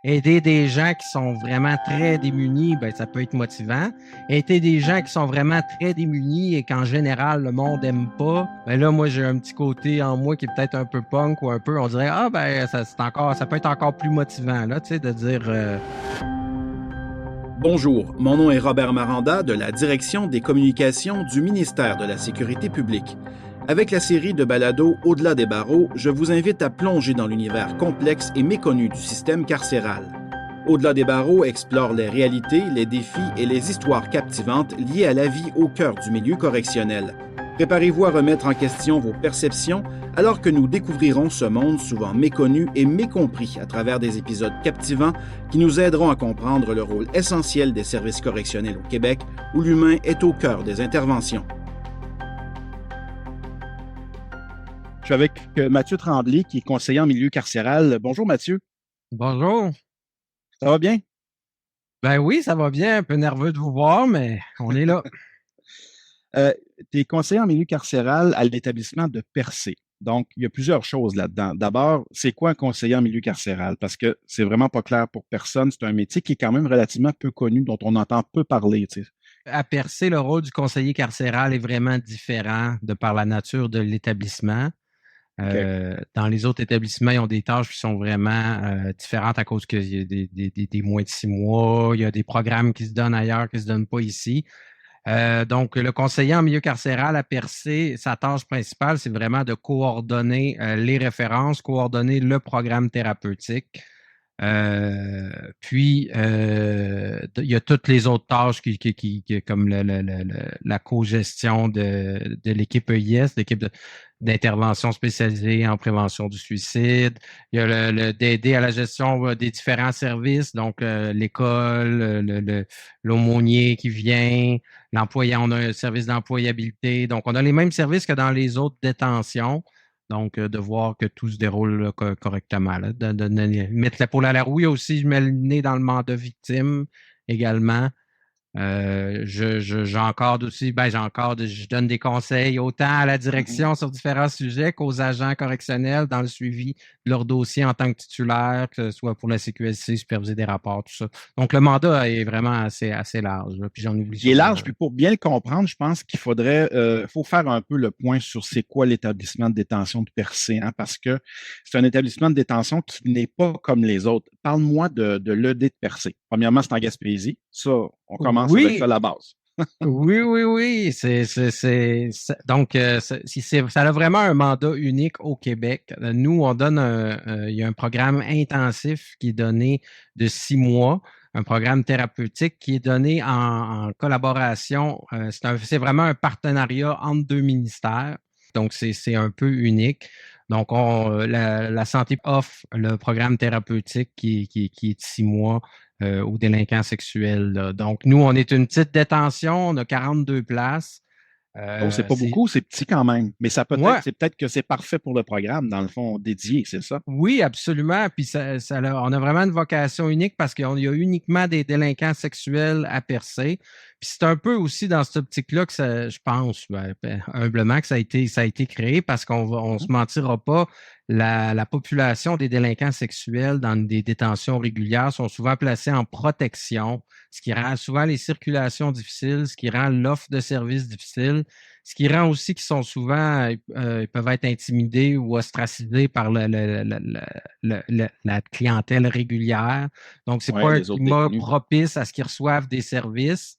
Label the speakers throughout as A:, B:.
A: Aider des gens qui sont vraiment très démunis, ben, ça peut être motivant. Aider des gens qui sont vraiment très démunis et qu'en général, le monde aime pas, ben là, moi, j'ai un petit côté en moi qui est peut-être un peu punk ou un peu, on dirait, ah, ben, ça peut être encore plus motivant, là, tu sais, de dire,
B: Bonjour, mon nom est Robert Maranda de la Direction des communications du ministère de la Sécurité publique. Avec la série de balados Au-delà des barreaux, je vous invite à plonger dans l'univers complexe et méconnu du système carcéral. Au-delà des barreaux explore les réalités, les défis et les histoires captivantes liées à la vie au cœur du milieu correctionnel. Préparez-vous à remettre en question vos perceptions alors que nous découvrirons ce monde souvent méconnu et mécompris à travers des épisodes captivants qui nous aideront à comprendre le rôle essentiel des services correctionnels au Québec, où l'humain est au cœur des interventions.
C: Je suis avec Mathieu Tremblay, qui est conseiller en milieu carcéral. Bonjour Mathieu,
A: bonjour.
C: ça va bien?
A: Ben oui, ça va bien, un peu nerveux de vous voir, mais on est là.
C: Tu es conseiller en milieu carcéral à l'établissement de Percé. Donc, il y a plusieurs choses là-dedans. D'abord, c'est quoi un conseiller en milieu carcéral? Parce que c'est vraiment pas clair pour personne. C'est un métier qui est quand même relativement peu connu, dont on entend peu parler, tu sais.
A: À Percé, le rôle du conseiller carcéral est vraiment différent de par la nature de l'établissement.
C: OK.
A: Dans les autres établissements, ils ont des tâches qui sont vraiment différentes à cause qu'il y a des moins de 6 mois, il y a des programmes qui se donnent ailleurs qui ne se donnent pas ici. Donc, le conseiller en milieu carcéral à Percé, sa tâche principale, c'est vraiment de coordonner les références, coordonner le programme thérapeutique. Il y a toutes les autres tâches comme la co-gestion de l'équipe EIS, d'intervention spécialisée en prévention du suicide. Il y a d'aider à la gestion des différents services, donc l'école, l'aumônier qui vient, l'employé, on a un service d'employabilité. Donc, on a les mêmes services que dans les autres détentions. Donc, de voir que tout se déroule là, correctement. Là. De mettre l'épaule à la roue. Il y a aussi, je mets le nez dans le mandat victime également. J'encadre aussi, je donne des conseils autant à la
C: Mhm.
A: direction sur différents sujets qu'aux agents correctionnels dans le suivi de leur dossier en tant que titulaire, que ce soit pour la CQSC, superviser des rapports, tout ça. Donc, le mandat est vraiment assez large. Là, puis j'en oublie
C: Il est
A: sûrement.
C: large, puis pour bien le comprendre, je pense qu'il faut faire un peu le point sur c'est quoi l'établissement de détention de Percé, hein, parce que c'est un établissement de détention qui n'est pas comme les autres. Parle-moi de l'ED de Percé. Premièrement, c'est en Gaspésie. Ça, on commence avec ça
A: Oui,
C: à la base.
A: oui. Donc, ça a vraiment un mandat unique au Québec. Nous, il y a un programme intensif qui est donné de 6 mois, un programme thérapeutique qui est donné en collaboration. C'est vraiment un partenariat entre deux ministères. Donc, c'est un peu unique. Donc, la santé offre le programme thérapeutique qui est de 6 mois aux délinquants sexuels. Là. Donc, nous, on est une petite détention, on a 42 places.
C: Donc, c'est pas
A: C'est
C: beaucoup, c'est petit quand même. Mais
A: moi,
C: c'est peut-être que c'est parfait pour le programme, dans le fond, dédié, c'est ça?
A: oui, absolument. Puis on a vraiment une vocation unique parce qu'il y a uniquement des délinquants sexuels à percer. Puis c'est un peu aussi dans cette optique-là que je pense, humblement, que ça a été créé parce on se mentira pas. La population des délinquants sexuels dans des détentions régulières sont souvent placés en protection, ce qui rend souvent les circulations difficiles, ce qui rend l'offre de services difficile. Ce qui rend aussi qu'ils sont souvent, ils peuvent être intimidés ou ostracisés par la clientèle régulière. Donc, c'est
C: Ouais,
A: pas un
C: les autres
A: climat
C: détenus.
A: propice à ce qu'ils reçoivent des services.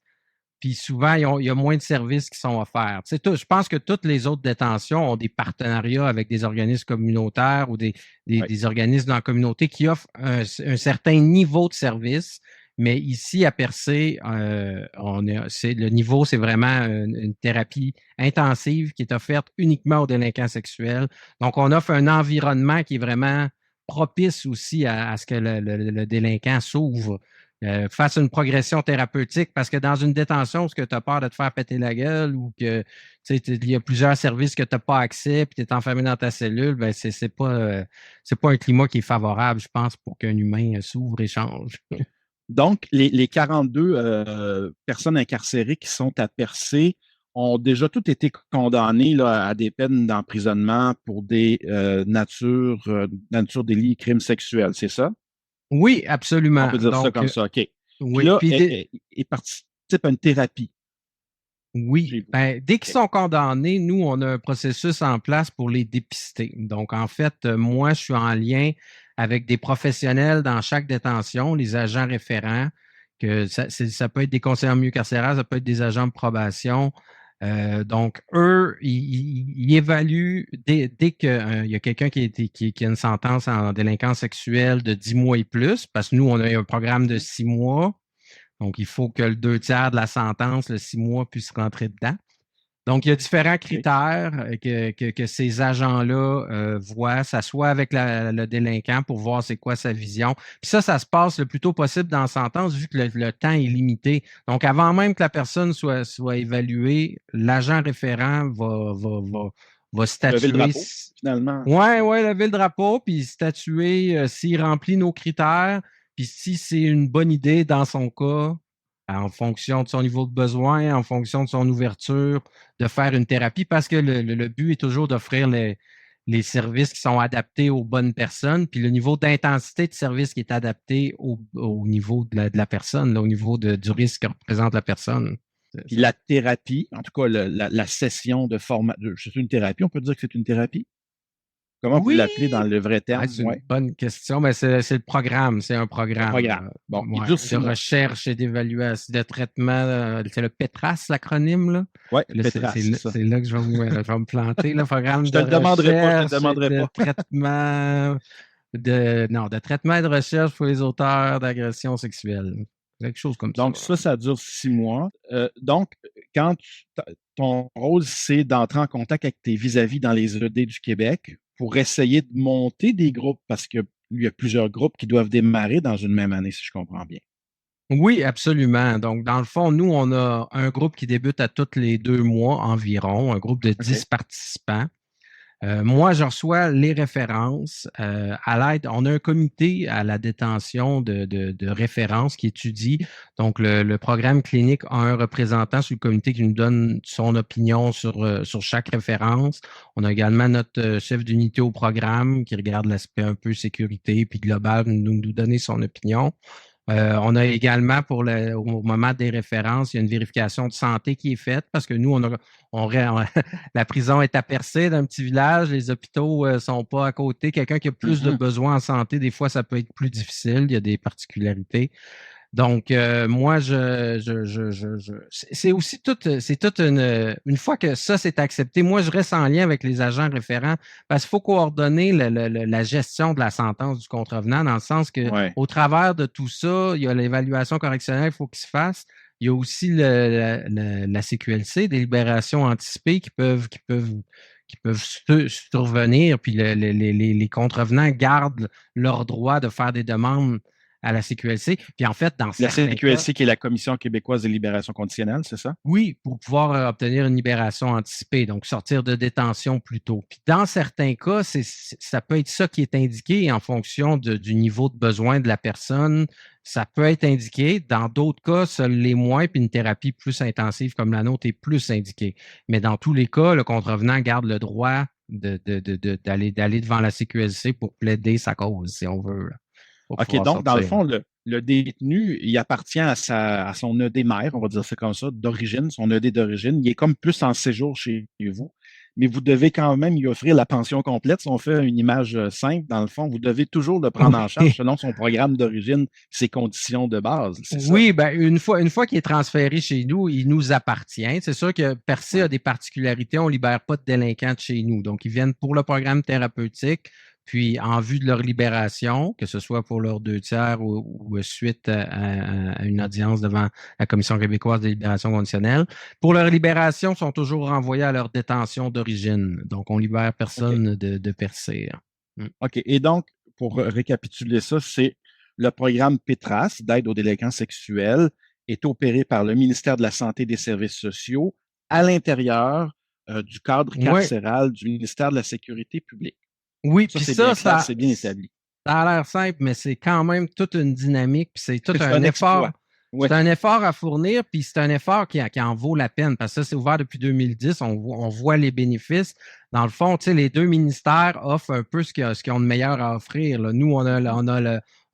A: Puis souvent, il y a moins de services qui sont offerts. Tu sais, je pense que toutes les autres détentions ont des partenariats avec des organismes communautaires ou
C: Ouais.
A: des organismes dans la communauté qui offrent un certain niveau de service. Mais ici, à Percé, le niveau, c'est vraiment une thérapie intensive qui est offerte uniquement aux délinquants sexuels. Donc, on offre un environnement qui est vraiment propice aussi à ce que le délinquant s'ouvre fasse une progression thérapeutique parce que dans une détention, est-ce que tu as peur de te faire péter la gueule ou que il y a plusieurs services que tu n'as pas accès puis tu es enfermé dans ta cellule, ben c'est pas un climat qui est favorable, je pense, pour qu'un humain s'ouvre et change.
C: Donc, les 42 personnes incarcérées qui sont à Percé ont déjà toutes été condamnées là, à des peines d'emprisonnement pour des natures délits et crimes sexuels, c'est ça?
A: Oui,
C: On
A: absolument.
C: peut dire ça
A: Donc,
C: comme ça, OK. Puis
A: oui.
C: là,
A: Puis
C: il participe à une thérapie
A: oui,
C: chez vous.
A: ben, dès qu'ils
C: OK.
A: sont condamnés, nous, on a un processus en place pour les dépister. Donc, en fait, moi, je suis en lien avec des professionnels dans chaque détention, les agents référents, que ça peut être des conseillers en milieu carcéral, ça peut être des agents de probation. Donc, eux, ils évaluent dès qu'il y a quelqu'un qui a une sentence en délinquance sexuelle de 10 mois et plus, parce que nous, on a un programme de 6 mois. Donc, il faut que le 2 tiers de la sentence, le 6 mois, puisse rentrer dedans. Donc, il y a différents
C: OK.
A: critères que ces agents-là voient, s'assoient avec le délinquant pour voir c'est quoi sa vision. Puis ça se passe le plus tôt possible dans la sentence vu que le temps est limité. Donc, avant même que la personne soit évaluée, l'agent référent va
C: Lever le
A: statuer.
C: drapeau, finalement.
A: Ouais, lever le drapeau, puis statuer s'il remplit nos critères, puis si c'est une bonne idée dans son cas, en fonction de son niveau de besoin, en fonction de son ouverture, de faire une thérapie, parce que le but est toujours d'offrir les services qui sont adaptés aux bonnes personnes, puis le niveau d'intensité de service qui est adapté au niveau de la personne, là, au niveau du risque que représente la personne.
C: Puis la thérapie, en tout cas, la session de formation, c'est une thérapie, on peut dire que c'est une thérapie? Comment vous
A: Oui,
C: l'appelez dans le vrai
A: ah,
C: terme?
A: c'est une
C: Ouais,
A: bonne question, mais c'est le programme, c'est un
C: un
A: programme
C: programme. Bon, il
A: ouais,
C: dure
A: de
C: 6 mois.
A: recherche et d'évaluation, de traitement. C'est le PETRAS, l'acronyme, là.
C: Ouais,
A: Là,
C: Petras, c'est ça.
A: c'est là que je vais me planter, le programme
C: Je te
A: de
C: le demanderai pas, je te le
A: recherche et
C: demanderai
A: de
C: pas.
A: traitement non, de traitement et de recherche pour les auteurs d'agressions sexuelles. Quelque chose comme ça.
C: Donc, ça dure 6 mois. Donc, quand ton rôle, c'est d'entrer en contact avec tes vis-à-vis dans les ED du Québec pour essayer de monter des groupes, parce qu'il y a plusieurs groupes qui doivent démarrer dans une même année, si je comprends bien.
A: Oui, absolument. Donc, dans le fond, nous, on a un groupe qui débute à tous les 2 mois environ, un groupe de
C: OK.
A: 10 participants. Moi, je reçois les références à l'aide. On a un comité à la détention de références qui étudie. Donc, le programme clinique a un représentant sur le comité qui nous donne son opinion sur chaque référence. On a également notre chef d'unité au programme qui regarde l'aspect un peu sécurité puis global, nous donner son opinion. On a également au moment des références, il y a une vérification de santé qui est faite parce que nous, la prison est à percée d'un petit village, les hôpitaux sont pas à côté. Quelqu'un qui a plus de besoins en santé, des fois, ça peut être plus difficile. Il y a des particularités. Donc, moi, c'est aussi c'est toute une fois que ça c'est accepté, moi, je reste en lien avec les agents référents parce qu'il faut coordonner la gestion de la sentence du contrevenant dans le sens que
C: Ouais.
A: au travers de tout ça, il y a l'évaluation correctionnelle, il faut qu'il se fasse. Il y a aussi la CQLC, des libérations anticipées qui peuvent survenir, puis les contrevenants gardent leur droit de faire des demandes à la CQLC. Puis en fait, dans
C: La
A: certains cas,
C: CQLC, qui est la Commission québécoise des libérations conditionnelles, c'est ça?
A: oui, pour pouvoir obtenir une libération anticipée, donc sortir de détention plus tôt. Puis dans certains cas, ça peut être ça qui est indiqué en fonction du niveau de besoin de la personne. Ça peut être indiqué. Dans d'autres cas, seuls les moins, puis une thérapie plus intensive comme la nôtre est plus indiquée. Mais dans tous les cas, le contrevenant garde le droit d'aller devant la CQLC pour plaider sa cause, si on veut, là, pour
C: OK,
A: pouvoir
C: donc, dans le
A: sortir.
C: fond, le détenu, il appartient à son ED mère, on va dire ça comme ça, d'origine, son ED d'origine. Il est comme plus en séjour chez vous, mais vous devez quand même lui offrir la pension complète. Si on fait une image simple, dans le fond, vous devez toujours le prendre en charge
A: Oui.
C: selon son programme d'origine, ses conditions de base. C'est ça?
A: Oui, ben une fois qu'il est transféré chez nous, il nous appartient. C'est sûr que Percé a
C: Ouais.
A: des particularités. On libère pas de délinquants de chez nous. Donc, ils viennent pour le programme thérapeutique, puis en vue de leur libération, que ce soit pour leurs 2 tiers ou suite à une audience devant la Commission québécoise de libération conditionnelle. Pour leur libération, ils sont toujours renvoyés à leur détention d'origine. Donc, on libère
C: OK.
A: personne de Percé.
C: OK. Et donc, pour récapituler ça, c'est le programme PETRAS d'aide aux délinquants sexuels est opéré par le ministère de la Santé et des Services sociaux à l'intérieur du cadre
A: Oui,
C: carcéral du ministère de la Sécurité publique.
A: oui,
C: Ça,
A: puis
C: c'est bien
A: ça,
C: clair, c'est bien établi.
A: ça a l'air simple, mais c'est quand même toute une dynamique, puis c'est tout
C: C'est
A: un
C: un
A: effort.
C: exploit. Oui.
A: C'est un effort à fournir, puis c'est un effort qui en vaut la peine, parce que ça, c'est ouvert depuis 2010, on voit les bénéfices. Dans le fond, tu sais, les deux ministères offrent un peu ce qu'ils ont de meilleur à offrir, là. Nous,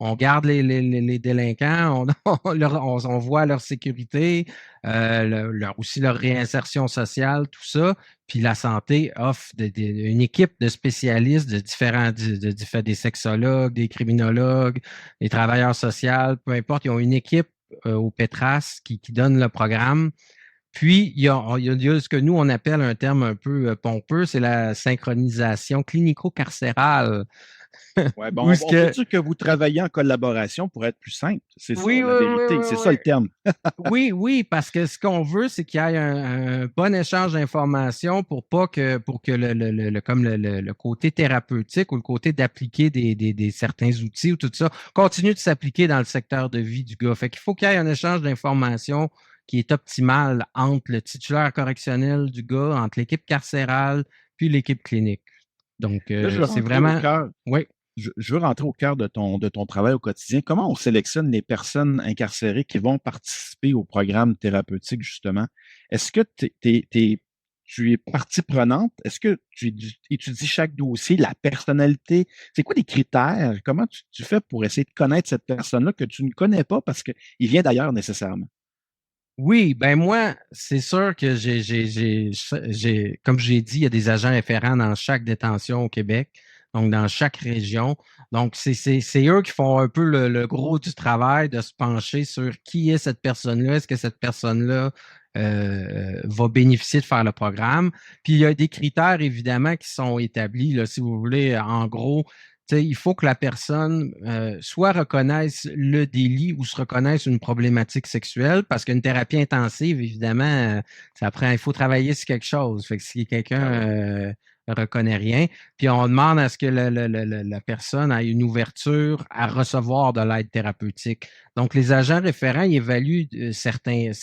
A: on garde les délinquants, on voit leur sécurité, aussi leur réinsertion sociale, tout ça. Puis la santé offre une équipe de spécialistes de différents, des sexologues, des criminologues, des travailleurs sociaux, peu importe, ils ont une équipe au Petras qui donne le programme. Puis, il y a ce que nous, on appelle un terme un peu pompeux, c'est la synchronisation clinico-carcérale.
C: Ouais, bon, on peut dire que vous travaillez en collaboration pour être plus simple. C'est ça,
A: oui,
C: la vérité.
A: oui,
C: C'est
A: oui,
C: ça le terme.
A: oui, parce que ce qu'on veut, c'est qu'il y ait un bon échange d'informations pour que le côté thérapeutique ou le côté d'appliquer des certains outils ou tout ça continue de s'appliquer dans le secteur de vie du gars. Fait qu'il faut qu'il y ait un échange d'informations qui est optimal entre le titulaire correctionnel du gars, entre l'équipe carcérale puis l'équipe clinique. Donc,
C: Là, je veux
A: c'est
C: rentrer au
A: vraiment...
C: cœur.
A: Oui.
C: Je veux rentrer au cœur de ton travail au quotidien. Comment on sélectionne les personnes incarcérées qui vont participer au programme thérapeutique, justement? Est-ce que tu es partie prenante? Est-ce que tu étudies chaque dossier, la personnalité? C'est quoi les critères? Comment tu fais pour essayer de connaître cette personne-là que tu ne connais pas parce qu'il vient d'ailleurs nécessairement?
A: Oui, ben moi, c'est sûr que comme j'ai dit, il y a des agents référents dans chaque détention au Québec, donc dans chaque région. Donc, c'est eux qui font un peu le gros du travail de se pencher sur qui est cette personne-là, est-ce que cette personne-là va bénéficier de faire le programme. Puis, il y a des critères, évidemment, qui sont établis, là, si vous voulez, en gros, il faut que la personne soit reconnaisse le délit ou se reconnaisse une problématique sexuelle, parce qu'une thérapie intensive, évidemment, il faut travailler sur quelque chose. Fait que si quelqu'un reconnaît rien, puis on demande à ce que la personne ait une ouverture à recevoir de l'aide thérapeutique. Donc, les agents référents, ils évaluent certains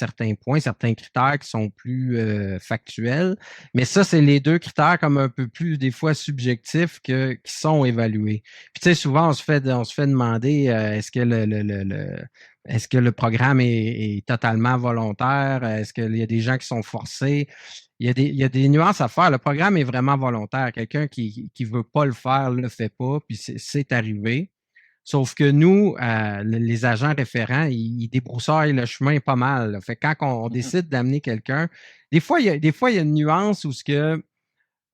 A: points, certains critères qui sont plus factuels, mais ça, c'est les deux critères comme un peu plus, des fois, subjectifs qui sont évalués. Puis, tu sais, souvent, on se fait demander est-ce que le programme est totalement volontaire? Est-ce qu'il y a des gens qui sont forcés? Il y a des nuances à faire. Le programme est vraiment volontaire. Quelqu'un qui veut pas le faire, le fait pas, puis c'est arrivé. Sauf que nous, les agents référents, ils débroussaillent le chemin pas mal, là. Fait que quand on décide d'amener quelqu'un, des fois, il y a une nuance où ce que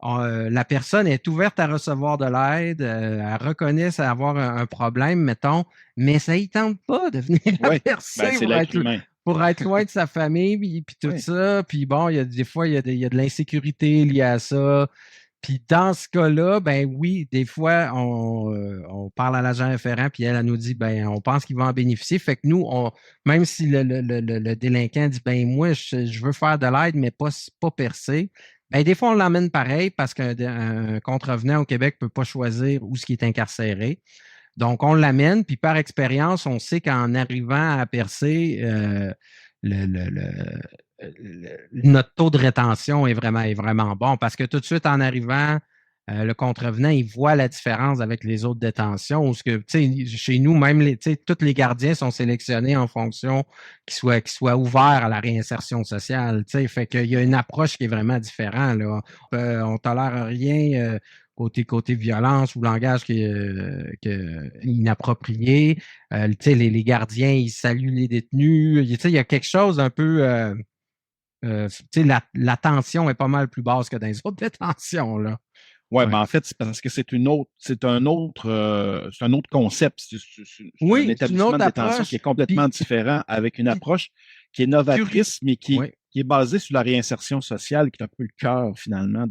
A: la personne est ouverte à recevoir de l'aide, elle reconnaît avoir un problème, mettons, mais ça ne tente pas de venir
C: Oui,
A: percer
C: c'est l'être humain.
A: pour être loin de sa famille, puis tout
C: Oui.
A: ça. Puis bon, des fois, il y a de l'insécurité liée à ça. Puis dans ce cas-là, ben oui, des fois, on parle à l'agent référent, puis elle nous dit, ben on pense qu'il va en bénéficier. Fait que nous, même si le délinquant dit, ben moi, je veux faire de l'aide, mais pas percer, ben des fois, on l'emmène pareil parce qu'un contrevenant au Québec ne peut pas choisir où ce qui est incarcéré. Donc, on l'amène, puis par expérience, on sait qu'en arrivant à percer, le, le, notre taux de rétention est vraiment bon parce que tout de suite en arrivant, le contrevenant, il voit la différence avec les autres détentions. Parce que, chez nous, même tous les gardiens sont sélectionnés en fonction qu'ils soient ouverts à la réinsertion sociale. Fait qu'il y a une approche qui est vraiment différente, là. On tolère rien côté violence ou langage qui est inapproprié. Les gardiens, ils saluent les détenus. Il y a quelque chose un peu la tension est pas mal plus basse que dans les autres détentions, là.
C: Ouais,
A: Ouais.
C: ben en fait, c'est parce que c'est un autre concept. C'est
A: Oui,
C: un
A: c'est
C: établissement
A: une autre
C: de détention
A: approche.
C: qui est complètement différent, avec une approche qui est novatrice, mais
A: Oui.
C: qui est basée sur la réinsertion sociale, qui est un peu le cœur, finalement,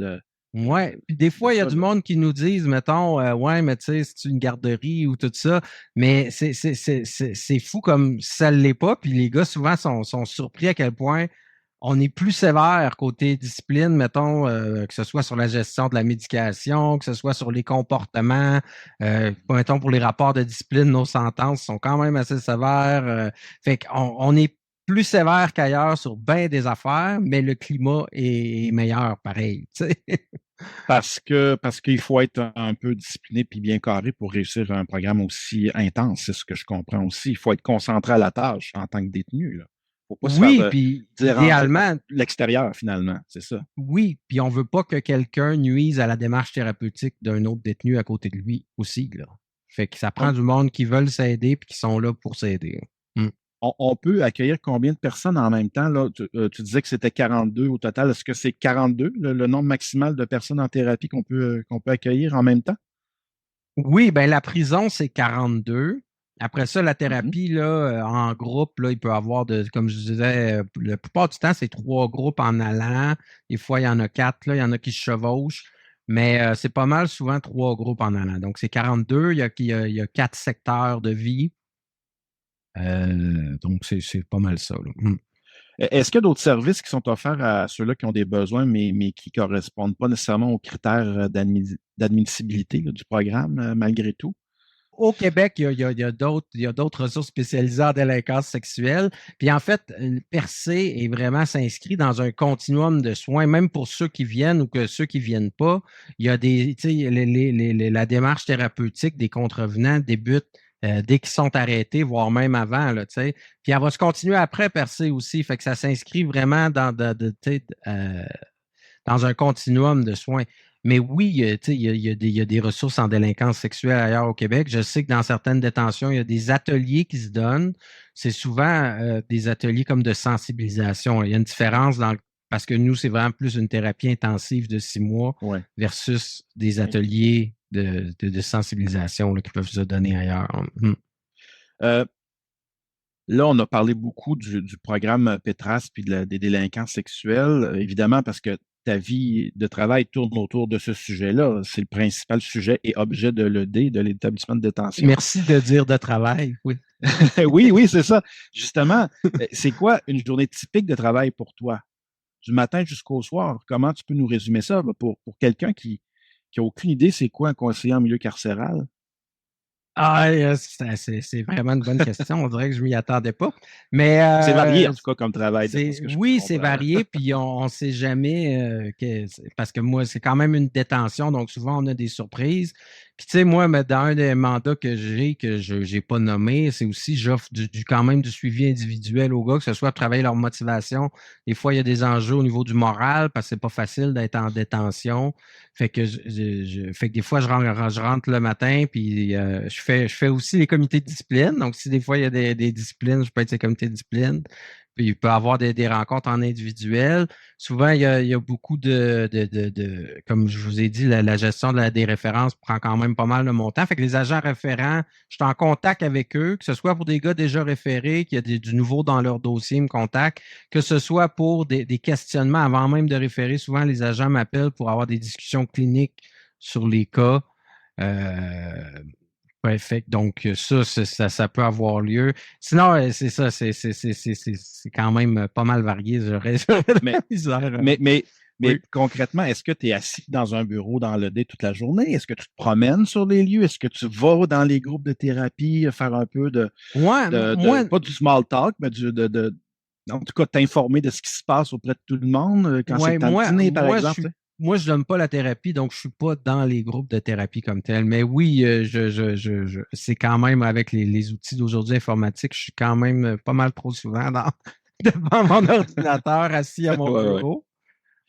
A: Ouais. Puis des fois, il y a
C: ça,
A: du
C: là.
A: monde qui nous disent, mettons, ouais, mais tu sais, c'est une garderie ou tout ça. Mais c'est fou comme ça ne l'est pas. Puis les gars, souvent, sont surpris à quel point on est plus sévère côté discipline, mettons, que ce soit sur la gestion de la médication, que ce soit sur les comportements. Mettons, pour les rapports de discipline, nos sentences sont quand même assez sévères. Fait qu'on on est plus sévère qu'ailleurs sur bien des affaires, mais le climat est meilleur, pareil.
C: Parce qu'il faut être un peu discipliné puis bien carré pour réussir un programme aussi intense, c'est ce que je comprends aussi. Il faut être concentré à la tâche en tant que détenu, là. Faut pas se faire
A: Oui, puis
C: déranger par
A: idéalement,
C: l'extérieur, finalement, c'est ça.
A: oui, puis on veut pas que quelqu'un nuise à la démarche thérapeutique d'un autre détenu à côté de lui aussi, là. Fait que ça prend du monde qui veulent s'aider puis qui sont là pour s'aider. Mm.
C: On peut accueillir combien de personnes en même temps? Là? Tu disais que c'était 42 au total. Est-ce que c'est 42, le nombre maximal de personnes en thérapie qu'on peut accueillir en même temps?
A: Oui, ben la prison, c'est 42. Après ça, la
C: Mhm.
A: thérapie, là, en groupe, là, il peut y avoir comme je disais, la plupart du temps, c'est 3 groupes en allant. Des fois, il y en a 4, là, il y en a qui se chevauchent. Mais c'est pas mal souvent 3 groupes en allant. Donc, c'est 42. Il y a 4 secteurs de vie. Donc, c'est pas mal ça, là. Mm.
C: Est-ce qu'il y a d'autres services qui sont offerts à ceux-là qui ont des besoins, mais qui ne correspondent pas nécessairement aux critères d'admissibilité là, du programme, malgré tout?
A: Au Québec, il y a d'autres ressources spécialisées en délinquance sexuelle. Puis en fait, Percé est vraiment s'inscrit dans un continuum de soins, même pour ceux qui viennent ou que ceux qui viennent pas. Il y a des, tu sais, la démarche thérapeutique des contrevenants débute dès qu'ils sont arrêtés, voire même avant, là, tu sais. Puis elle va se continuer après Percé aussi. Fait que ça s'inscrit vraiment tu sais, dans un continuum de soins. Mais oui, tu sais, il y a des ressources en délinquance sexuelle ailleurs au Québec. Je sais que dans certaines détentions, il y a des ateliers qui se donnent. C'est souvent des ateliers comme de sensibilisation. Il y a une différence parce que nous, c'est vraiment plus une thérapie intensive de 6 mois
C: Ouais.
A: versus des ateliers de sensibilisation là, qui peuvent se donner ailleurs. Mhm.
C: Euh, Là, on a parlé beaucoup du programme Petras puis des délinquants sexuels, évidemment, parce que ta vie de travail tourne autour de ce sujet-là. C'est le principal sujet et objet de l'ED, de l'établissement de détention.
A: Merci de dire de travail. Oui.
C: Oui, oui, c'est ça. Justement, c'est quoi une journée typique de travail pour toi? Du matin jusqu'au soir, comment tu peux nous résumer ça pour quelqu'un qui a aucune idée c'est quoi un conseiller en milieu carcéral?
A: Ah, c'est vraiment une bonne question. On dirait que je m'y attendais pas. Mais
C: C'est varié, en tout cas, comme travail, d'après ce que je
A: oui, c'est
C: comprends.
A: varié, puis on ne sait jamais parce que moi, c'est quand même une détention, donc souvent on a des surprises. Puis tu sais, moi, mais dans un des mandats que je n'ai pas nommé, c'est aussi j'offre quand même du suivi individuel aux gars, que ce soit pour travailler leur motivation. Des fois, il y a des enjeux au niveau du moral, parce que c'est pas facile d'être en détention. Fait que fait que des fois, je rentre le matin, puis je fais aussi les comités de discipline. Donc, si des fois il y a des disciplines, je peux être ces comités de discipline. Puis il peut y avoir des rencontres en individuel. Souvent, il y a beaucoup comme je vous ai dit, la gestion des références prend quand même pas mal de mon temps. Fait que les agents référents, je suis en contact avec eux, que ce soit pour des gars déjà référés, qu'il y a du nouveau dans leur dossier, ils me contactent, que ce soit pour des questionnements avant même de référer. Souvent, les agents m'appellent pour avoir des discussions cliniques sur les cas. Euh, Ouais, fait que donc ça peut avoir lieu. Sinon, c'est ça, c'est quand même pas mal varié. J'aurais de la
C: Mais,
A: misère.
C: mais
A: Oui.
C: concrètement, est-ce que tu es assis dans un bureau dans le dé toute la journée? Est-ce que tu te promènes sur les lieux? Est-ce que tu vas dans les groupes de thérapie faire un peu
A: Ouais, moi,
C: pas du small talk, mais en tout cas, t'informer de ce qui se passe auprès de tout le monde quand c'est
A: ouais,
C: le temps de
A: moi,
C: dîner, par
A: moi, je
C: exemple?
A: suis,
C: Tu sais?
A: moi, je donne pas la thérapie, donc je suis pas dans les groupes de thérapie comme tel. Mais oui, c'est quand même avec les outils d'aujourd'hui informatiques, je suis quand même pas mal trop souvent devant mon ordinateur assis à mon
C: Ouais, ouais.
A: bureau.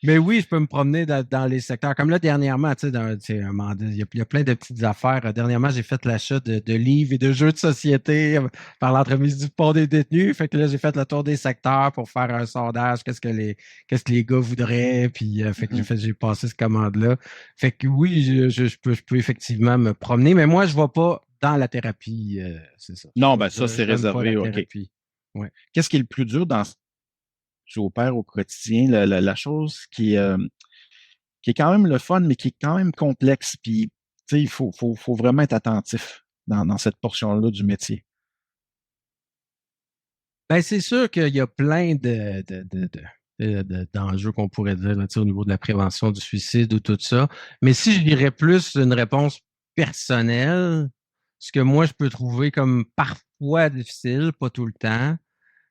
A: Mais oui, je peux me promener dans les secteurs. Comme là, dernièrement, tu sais, il y a plein de petites affaires. Dernièrement, j'ai fait l'achat de livres et de jeux de société par l'entremise du pont des détenus. Fait que là, j'ai fait le tour des secteurs pour faire un sondage. Qu'est-ce que les gars voudraient? Puis, fait que
C: Mhm.
A: j'ai passé cette commande-là. Fait que oui, je peux effectivement me promener. Mais moi, je ne vais pas dans la thérapie. C'est ça.
C: Non, ben ça,
A: Je
C: c'est
A: donne pas la
C: réservé. OK.
A: thérapie. Ouais.
C: Qu'est-ce qui est le plus dur dans ce que tu opères au quotidien? La chose qui est quand même le fun, mais qui est quand même complexe. Puis, tu sais, il faut vraiment être attentif dans cette portion-là du métier.
A: Ben, c'est sûr qu'il y a plein d'enjeux qu'on pourrait dire là, tu sais, au niveau de la prévention du suicide ou tout ça. Mais si je dirais plus une réponse personnelle, ce que moi je peux trouver comme parfois difficile, pas tout le temps,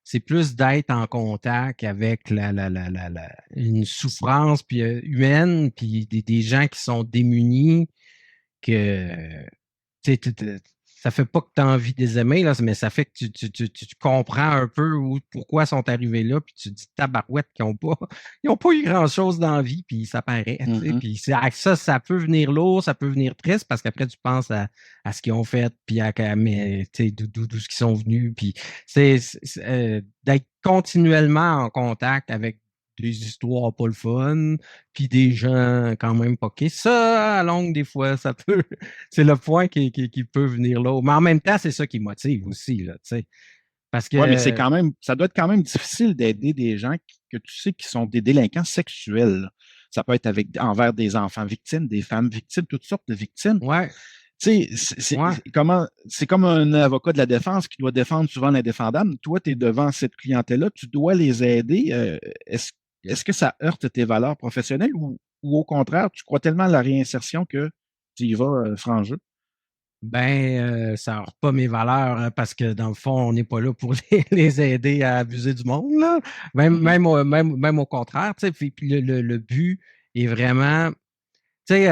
A: c'est plus d'être en contact avec une souffrance puis, humaine, puis des gens qui sont démunis, que tu sais, ça fait pas que tu as envie de les aimer, là, mais ça fait que tu comprends un peu pourquoi ils sont arrivés là, puis tu te dis tabarouette ils ont pas eu grand-chose dans la vie, puis ça paraît. Puis ça peut venir lourd, ça peut venir triste, parce qu'après, tu penses à ce qu'ils ont fait, puis d'où ce qu'ils sont venus, puis d'être continuellement en contact avec des histoires pas le fun, puis des gens quand même poqués. Ça, à longue, des fois, ça peut. C'est le point qui peut venir là. Mais en même temps, c'est ça qui motive aussi, là, tu sais. Parce
C: Oui, mais
A: que.
C: ça doit être quand même difficile d'aider des gens que tu sais qui sont des délinquants sexuels, là. Ça peut être envers des enfants victimes, des femmes victimes, toutes sortes de victimes.
A: Ouais,
C: Tu sais,
A: ouais.
C: c'est comme un avocat de la défense qui doit défendre souvent l'indéfendable. Toi, tu es devant cette clientèle-là, tu dois les aider. Est-ce que ça heurte tes valeurs professionnelles ou au contraire, tu crois tellement à la réinsertion que tu y vas franc jeu?
A: Ça n'aura pas mes valeurs, hein, parce que dans le fond, on n'est pas là pour les aider à abuser du monde, là.
C: Mhm.
A: Même au contraire, tu sais. Puis le but est vraiment, tu sais,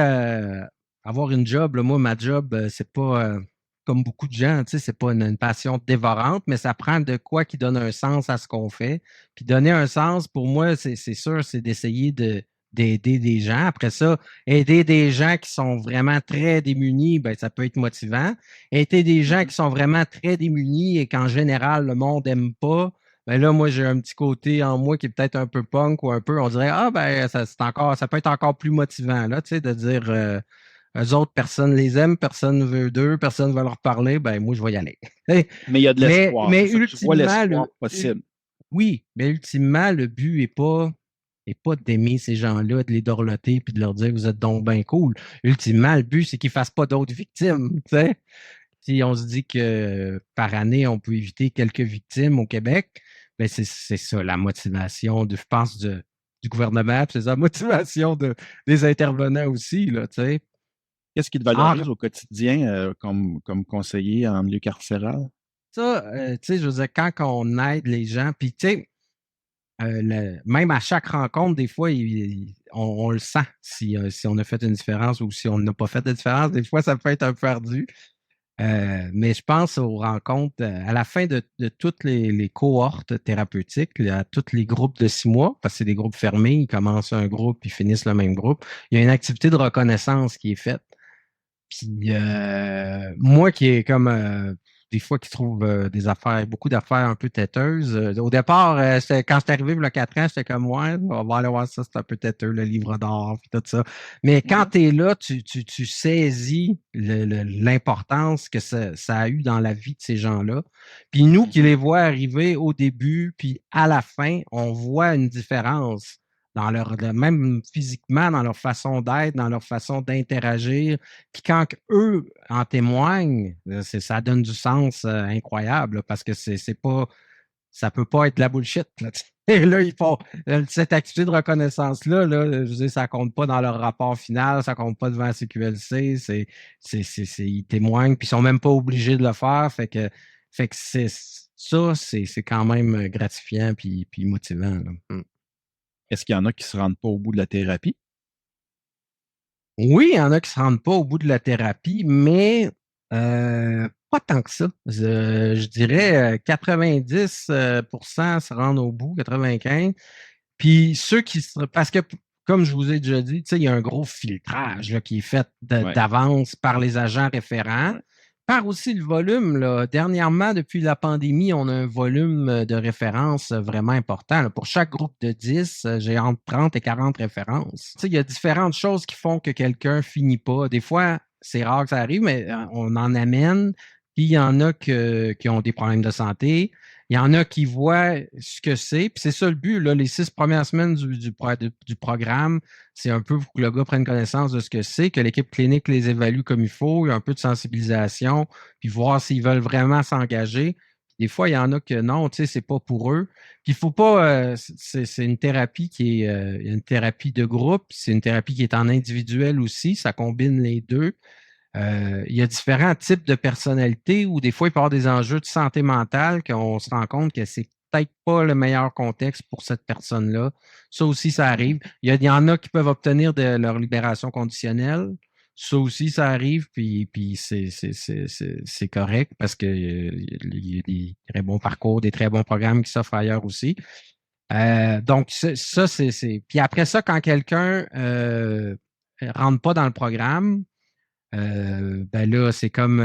A: avoir une job, là, moi, ma job, c'est pas comme beaucoup de gens, tu sais, c'est pas une passion dévorante, mais ça prend de quoi qui donne un sens à ce qu'on fait. Puis donner un sens, pour moi, c'est sûr, c'est d'essayer d'aider des gens. Après ça, aider des gens qui sont vraiment très démunis, ben, ça peut être motivant. Aider des gens
C: Mhm.
A: qui sont vraiment très démunis et qu'en général, le monde aime pas, ben là, moi, j'ai un petit côté en moi qui est peut-être un peu punk ou un peu, on dirait, ah, ben, ça peut être encore plus motivant, là, tu sais, de dire, eux autres, personne les aime, personne ne veut d'eux, personne ne veut leur parler, ben, moi, je vais y aller.
C: Mais il y a de l'espoir.
A: Mais
C: C'est ça, tu vois
A: ultimement,
C: l'espoir possible.
A: oui, mais ultimement, le but est pas d'aimer ces gens-là, de les dorloter puis de leur dire vous êtes donc bien cool. Ultimement, le but, c'est qu'ils ne fassent pas d'autres victimes, tu sais. Si on se dit que par année, on peut éviter quelques victimes au Québec, ben c'est ça la motivation je pense, du gouvernement, puis c'est ça la motivation des intervenants aussi, là, tu sais.
C: Qu'est-ce qui te
A: En-
C: valorise au quotidien comme conseiller en milieu carcéral?
A: Ça, tu sais, je veux dire, quand on aide les gens, puis tu sais, même à chaque rencontre, des fois, on le sent si on a fait une différence ou si on n'a pas fait de différence. Des fois, ça peut être un peu ardu. Mais je pense aux rencontres à la fin de toutes les cohortes thérapeutiques, à tous les groupes de 6 mois, parce que c'est des groupes fermés, ils commencent un groupe, ils finissent le même groupe. Il y a une activité de reconnaissance qui est faite. Puis moi qui est comme des fois qui trouve beaucoup d'affaires un peu têteuses. Au départ, quand je suis arrivé il y a 4 ans, j'étais comme ouais, on va aller voir ça, c'est un peu têteux, le livre d'or, puis tout ça. Mais quand
C: Mhm.
A: tu es là, tu saisis l'importance que ça a eu dans la vie de ces gens-là. Puis nous qui
C: Mhm.
A: les voient arriver au début, puis à la fin, on voit une différence même physiquement, dans leur façon d'être, dans leur façon d'interagir. Puis quand eux en témoignent, ça donne du sens incroyable, là, parce que c'est pas, ça peut pas être de la bullshit, là. Et là, ils font cette activité de reconnaissance-là, là, je veux dire, ça compte pas dans leur rapport final, ça compte pas devant la CQLC, ils témoignent, puis ils sont même pas obligés de le faire. Fait que c'est quand même gratifiant puis motivant, là. Mm.
C: Est-ce qu'il y en a qui se rendent pas au bout de la thérapie?
A: Oui, il y en a qui se rendent pas au bout de la thérapie, mais pas tant que ça. Je dirais 90 se rendent au bout, 95. Puis parce que, comme je vous ai déjà dit, tu sais, il y a un gros filtrage là, qui est fait
C: Ouais.
A: d'avance par les agents référents.
C: Ouais.
A: Par aussi le volume, là. Dernièrement, depuis la pandémie, on a un volume de références vraiment important, là. Pour chaque groupe de 10, j'ai entre 30 et 40 références. Tu sais, il y a différentes choses qui font que quelqu'un finit pas. Des fois, c'est rare que ça arrive, mais on en amène. Puis il y en a qui ont des problèmes de santé. Il y en a qui voient ce que c'est. Puis c'est ça le but, là, les 6 premières semaines du programme, c'est un peu pour que le gars prenne connaissance de ce que c'est, que l'équipe clinique les évalue comme il faut, il y a un peu de sensibilisation, puis voir s'ils veulent vraiment s'engager. Des fois, il y en a que non, tu sais, c'est pas pour eux. Puis il faut pas, c'est une thérapie qui est une thérapie de groupe, c'est une thérapie qui est en individuel aussi, ça combine les deux. Il y a différents types de personnalités où des fois, il peut y avoir des enjeux de santé mentale qu'on se rend compte que c'est peut-être pas le meilleur contexte pour cette personne-là. Ça aussi, ça
C: Mhm.
A: arrive. Il y en a qui peuvent obtenir de leur libération conditionnelle. Ça aussi, ça arrive, puis c'est correct parce que il y a des très bons parcours, des très bons programmes qui s'offrent ailleurs aussi. Donc, ça, c'est. Puis après ça, quand quelqu'un rentre pas dans le programme, ben là, c'est comme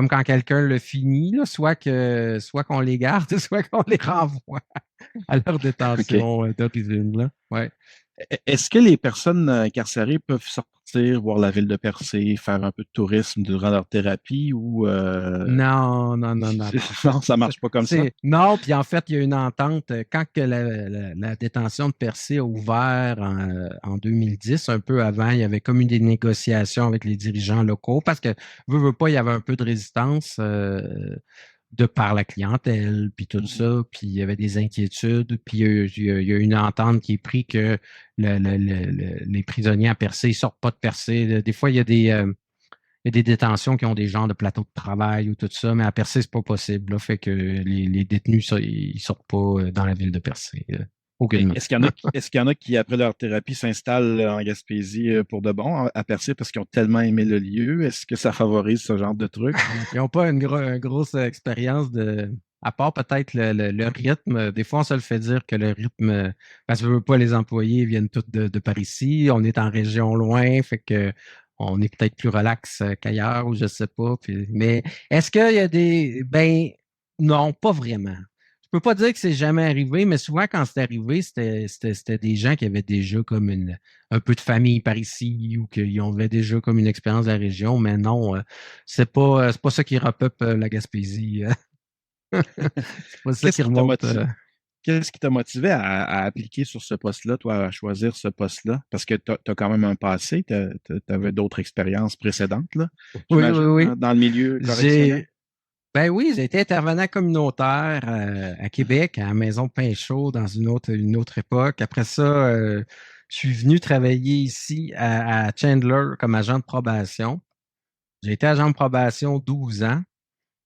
A: quand quelqu'un le finit, là, soit qu'on les garde, soit qu'on les renvoie à leur
C: OK.
A: détention d'origine, là. Ouais.
C: Est-ce que les personnes incarcérées peuvent sortir, voir la ville de Percé, faire un peu de tourisme durant leur thérapie ou
A: Non, non, non, non, non.
C: non, ça marche pas comme ça?
A: Non, puis en fait, il y a une entente. Quand que la détention de Percé a ouvert en 2010, un peu avant, il y avait comme eu des négociations avec les dirigeants locaux parce que, veux pas, il y avait un peu de résistance de par la clientèle, puis tout
C: Mhm.
A: ça, puis il y avait des inquiétudes, puis il y a une entente qui est prise que les prisonniers à Percé, ils sortent pas de Percé. Des fois, il y a des détentions qui ont des genres de plateaux de travail ou tout ça, mais à Percé, c'est pas possible. Là, fait que les détenus, ça, ils sortent pas dans la ville de Percé. Aucunement.
C: Est-ce qu'il y en a qui, après leur thérapie, s'installent en Gaspésie pour de bon, à Percé, parce qu'ils ont tellement aimé le lieu? Est-ce que ça favorise ce genre de truc?
A: Ils n'ont pas une grosse expérience à part peut-être le rythme. Des fois, on se le fait dire que le rythme, parce que je veux pas, les employés viennent tous de par ici. On est en région loin, fait que on est peut-être plus relax qu'ailleurs ou je sais pas. Mais est-ce qu'il y a ben, non, pas vraiment. Je peux pas dire que c'est jamais arrivé, mais souvent quand c'est arrivé, c'était des gens qui avaient déjà comme un peu de famille par ici ou qui avaient déjà comme une expérience de la région, mais non, c'est pas ça qui repeuple la Gaspésie. C'est pas ça
C: Qu'est-ce
A: qui
C: qui t'a
A: remonte.
C: motivé? Qu'est-ce qui t'a motivé à appliquer sur ce poste-là, toi, à choisir ce poste-là? Parce que tu as quand même un passé, tu avais d'autres expériences précédentes, là,
A: Oui, oui,
C: j'imagine,
A: oui.
C: dans le milieu correctionnel.
A: J'ai, ben oui, j'ai été intervenant communautaire à Québec, à la Maison Pain-Chaud, dans une autre époque. Après ça, je suis venu travailler ici à Chandler comme agent de probation. J'ai été agent de probation 12 ans.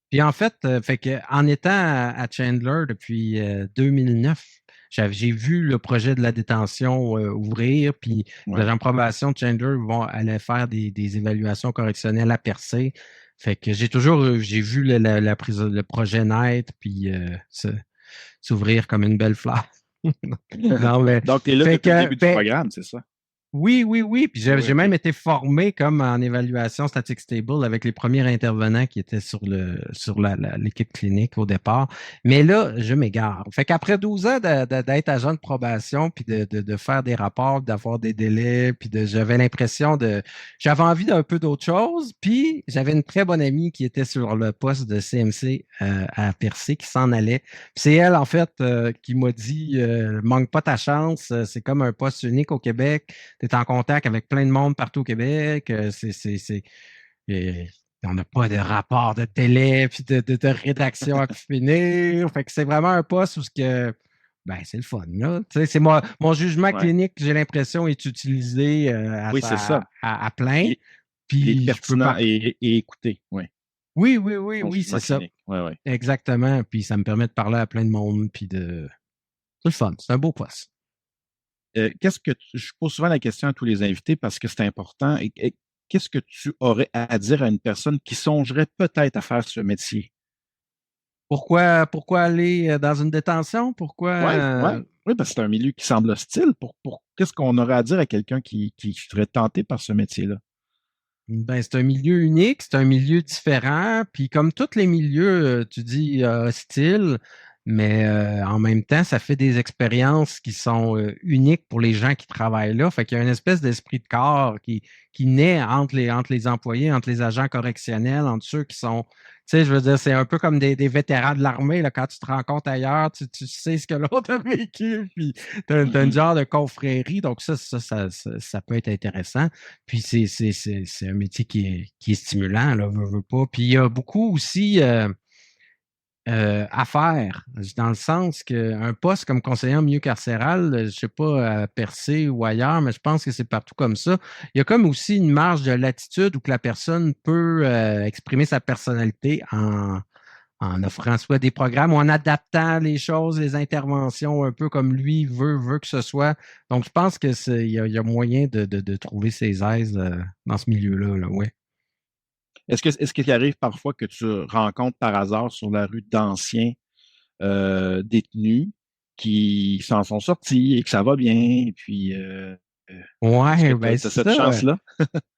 A: Puis en fait, fait que en étant à Chandler depuis 2009, j'ai vu le projet de la détention ouvrir, puis les
C: Ouais.
A: agents de probation de Chandler vont aller faire des évaluations correctionnelles à Percé. Fait que j'ai vu le projet naître, puis s'ouvrir comme une belle fleur. Non, mais
C: Donc, tu es là
A: fait
C: depuis le
A: que
C: début du
A: ben,
C: programme, c'est ça?
A: oui, oui, oui. Puis
C: Oui, oui,
A: j'ai même
C: OK.
A: été formé comme en évaluation static stable avec les premiers intervenants qui étaient sur l'équipe clinique au départ. Mais là, je m'égare. Fait qu'après 12 ans d'être agent de probation, puis de faire des rapports, d'avoir des délais, j'avais l'impression j'avais envie d'un peu d'autre chose. Puis j'avais une très bonne amie qui était sur le poste de CMC à Percé qui s'en allait. Puis c'est elle, en fait, qui m'a dit, manque pas ta chance, c'est comme un poste unique au Québec, tu es en contact avec plein de monde partout au Québec. On n'a pas de rapport de télé puis de rédaction à finir. Fait que c'est vraiment un poste où ben, c'est le fun, là. Tu sais, mon jugement
C: Ouais.
A: clinique, j'ai l'impression, est utilisé
C: Oui, c'est ça.
A: à plein.
C: Il, il est
A: Puis je peux
C: pertinent
A: pas.
C: et écouté. Oui,
A: Oui, oui, oui,
C: ton
A: oui, c'est
C: jugement
A: ça.
C: clinique. Oui, oui.
A: Exactement. Puis ça me permet de parler à plein de monde. C'est le fun. C'est un beau poste.
C: Je pose souvent la question à tous les invités parce que c'est important. Qu'est-ce que tu aurais à dire à une personne qui songerait peut-être à faire ce métier?
A: Pourquoi aller dans une détention? Pourquoi
C: Oui, oui. Oui, parce que c'est un milieu qui semble hostile. Qu'est-ce qu'on aurait à dire à quelqu'un qui serait tenté par ce métier-là?
A: ben, c'est un milieu unique, c'est un milieu différent. Puis comme tous les milieux, tu dis hostile, mais en même temps, ça fait des expériences qui sont uniques pour les gens qui travaillent là. Fait qu'il y a une espèce d'esprit de corps qui naît entre les employés, entre les agents correctionnels, entre ceux qui sont, tu sais, je veux dire, c'est un peu comme des vétérans de l'armée, là, quand tu te rencontres ailleurs, tu sais ce que l'autre a vécu, puis t'as une
C: Mhm.
A: genre de confrérie. Donc ça peut être intéressant. Puis c'est un métier qui est stimulant, là, veux pas. Puis il y a beaucoup aussi à faire, dans le sens qu'un poste comme conseiller en milieu carcéral, je sais pas, à Percé ou ailleurs, mais je pense que c'est partout comme ça. Il y a comme aussi une marge de latitude où que la personne peut exprimer sa personnalité en offrant soit des programmes ou en adaptant les choses, les interventions un peu comme lui veut que ce soit. Donc, je pense que il y a moyen de trouver ses aises dans ce milieu-là, là, ouais.
C: Est-ce qu'il arrive parfois que tu rencontres par hasard sur la rue d'anciens détenus qui s'en sont sortis et que ça va bien, et puis est-ce que
A: Ouais,
C: tu
A: ben
C: as cette
A: ça,
C: chance-là?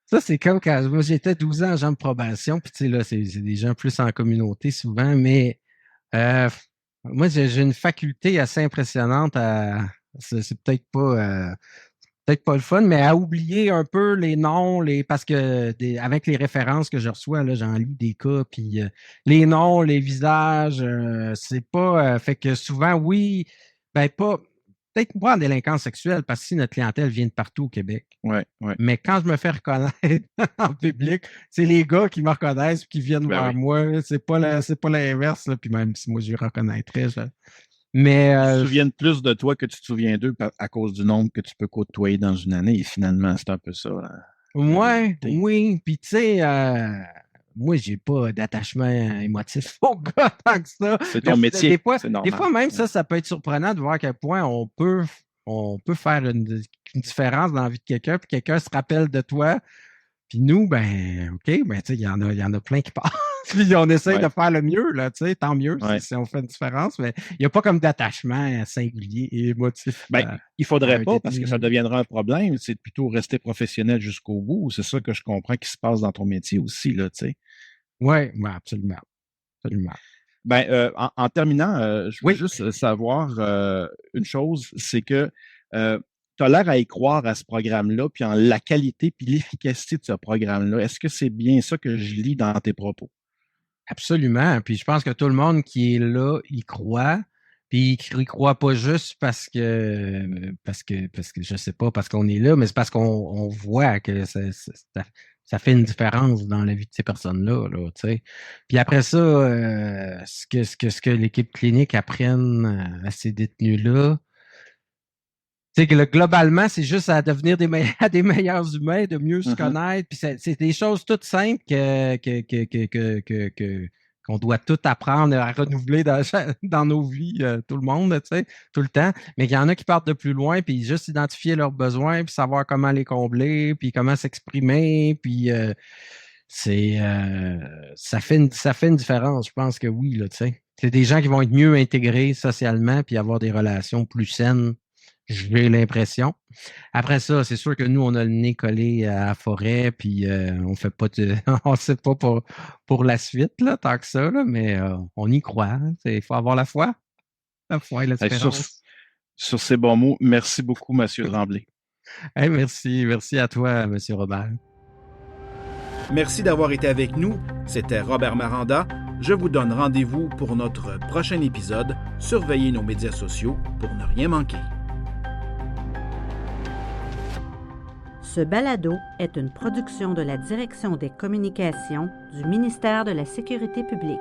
A: ça c'est comme quand moi, j'étais 12 ans agent de probation, puis tu sais, là, c'est des gens plus en communauté souvent, mais euh, moi, j'ai une faculté assez impressionnante à. C'est peut-être pas le fun, mais à oublier un peu les noms, parce que avec les références que je reçois, là, j'en lis des cas, puis les noms, les visages, c'est pas. Fait que souvent, oui, ben pas. Peut-être pas en délinquance sexuelle, parce que si notre clientèle vient de partout au Québec.
C: Ouais, ouais.
A: Mais quand je me fais reconnaître en public, c'est les gars qui me reconnaissent et qui viennent
C: Ben
A: vers
C: oui.
A: moi. C'est pas l'inverse, là. Puis même si moi je les reconnaîtrais, mais
C: Ils se souviennent plus de toi que tu te souviens d'eux à cause du nombre que tu peux côtoyer dans une année. Et finalement, c'est un peu ça, la
A: ouais,
C: réalité.
A: oui. Puis tu sais, moi, j'ai pas d'attachement émotif au gars tant que ça.
C: C'est
A: Mais
C: ton métier, c'est
A: des
C: normal.
A: fois même ça peut être surprenant de voir à quel point on peut faire une différence dans la vie de quelqu'un, puis quelqu'un se rappelle de toi. Puis nous, ben, OK, ben, tu sais, il y en a plein qui passent. Puis on essaye
C: Ouais,
A: de faire le mieux, là, tu sais, tant mieux
C: ouais.
A: si on fait une différence, mais il n'y a pas comme d'attachement singulier et émotif
C: Ben, il
A: à
C: faudrait
A: un
C: pas parce que ça
A: détenu.
C: deviendra un problème. C'est plutôt rester professionnel jusqu'au bout. C'est ça que je comprends qui se passe dans ton métier aussi, là, tu sais.
A: Oui, ouais, absolument. Absolument.
C: Ben, en terminant, je veux
A: Oui,
C: juste savoir une chose, c'est que tu as l'air à y croire à ce programme-là, puis en la qualité puis l'efficacité de ce programme-là. Est-ce que c'est bien ça que je lis dans tes propos?
A: absolument. Puis je pense que tout le monde qui est là y croit. Puis il y croit pas juste parce que je sais pas, parce qu'on est là, mais c'est parce qu'on voit que ça fait une différence dans la vie de ces personnes-là, là, tu sais. Puis après ça, ce que l'équipe clinique apprenne à ces détenus-là, tu sais que globalement, c'est juste à devenir à des meilleurs humains, de mieux se
C: Mhm.
A: connaître. Puis c'est des choses toutes simples qu'on doit tout apprendre à renouveler dans nos vies, tout le monde, tu sais, tout le temps. Mais qu'il y en a qui partent de plus loin, puis juste identifier leurs besoins, puis savoir comment les combler, puis comment s'exprimer, puis ça fait une différence. Je pense que oui, là, tu sais. C'est des gens qui vont être mieux intégrés socialement, puis avoir des relations plus saines. J'ai l'impression. Après ça, c'est sûr que nous, on a le nez collé à la forêt, puis on fait pas on sait pas pour la suite, là, tant que ça, là, mais on y croit. Hein. Il faut avoir la foi et
C: Hey,
A: l'espérance.
C: sur ces bons mots, merci beaucoup, Monsieur Tremblay.
A: Hey, merci à toi, Monsieur Robert.
B: Merci d'avoir été avec nous. C'était Robert Maranda. Je vous donne rendez-vous pour notre prochain épisode. Surveillez nos médias sociaux pour ne rien manquer.
D: Ce balado est une production de la Direction des communications du ministère de la Sécurité publique.